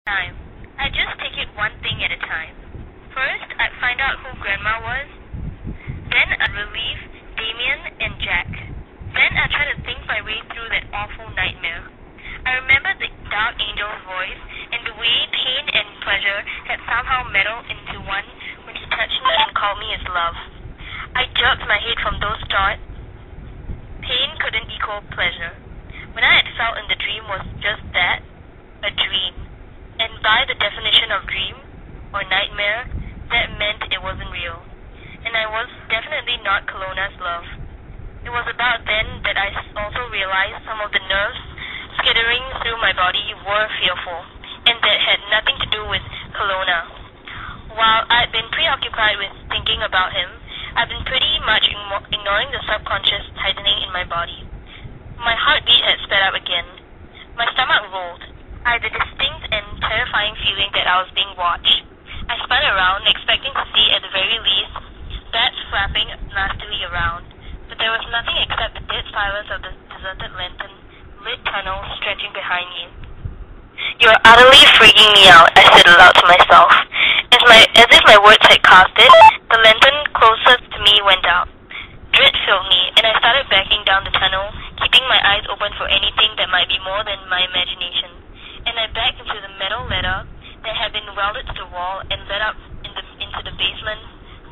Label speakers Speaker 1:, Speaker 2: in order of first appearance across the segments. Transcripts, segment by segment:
Speaker 1: time. I just take it one thing at a time. First, I'd find out who Grandma was. Then I'd relieve Damien and Jack. Then I'd try to think my way through that awful nightmare. I remember the dark angel's voice and the way pain and pleasure had somehow melded into one when he touched me and called me his love. I jerked my head from those thoughts. Pain couldn't equal pleasure. When I had felt in the dream was just that, a dream. And by the definition of dream, or nightmare, that meant it wasn't real. And I was definitely not Kelowna's love. It was about then that I also realized some of the nerves skittering through my body were fearful, and that had nothing to do with Kelowna. While I'd been preoccupied with thinking about him, I'd been pretty much ignoring the subconscious tightening in my body. My heartbeat had sped up again. My stomach rolled. I had the distinct and terrifying feeling that I was being watched. I spun around, expecting to see, at the very least, bats flapping nastily around, but there was nothing except the dead silence of the deserted lantern-lit tunnel stretching behind me. "You're utterly freaking me out," I said aloud to myself. As if my words had caused it, the lantern closest to me went out. Dread filled me, and I started backing down the tunnel, keeping my eyes open for anything that might be more than my imagination. And I backed into the metal ladder that had been welded to the wall and led up into the basement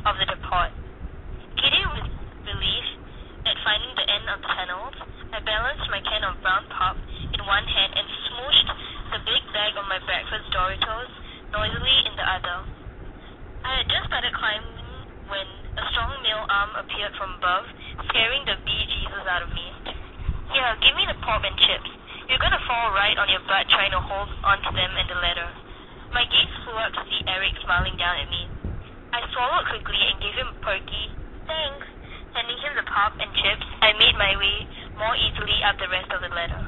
Speaker 1: of the depot. Giddy with relief at finding the end of the tunnels, I balanced my can of brown pop in one hand and smooshed the big bag of my breakfast Doritos noisily in the other. I had just started climbing when a strong male arm appeared from above, scaring the bejesus out of me. "Here, give me the pop and chips. You're gonna fall right on your butt trying to hold onto them and the ladder." My gaze flew up to see Eric smiling down at me. I swallowed quickly and gave him a perky "thanks." Handing him the pop and chips, I made my way more easily up the rest of the ladder.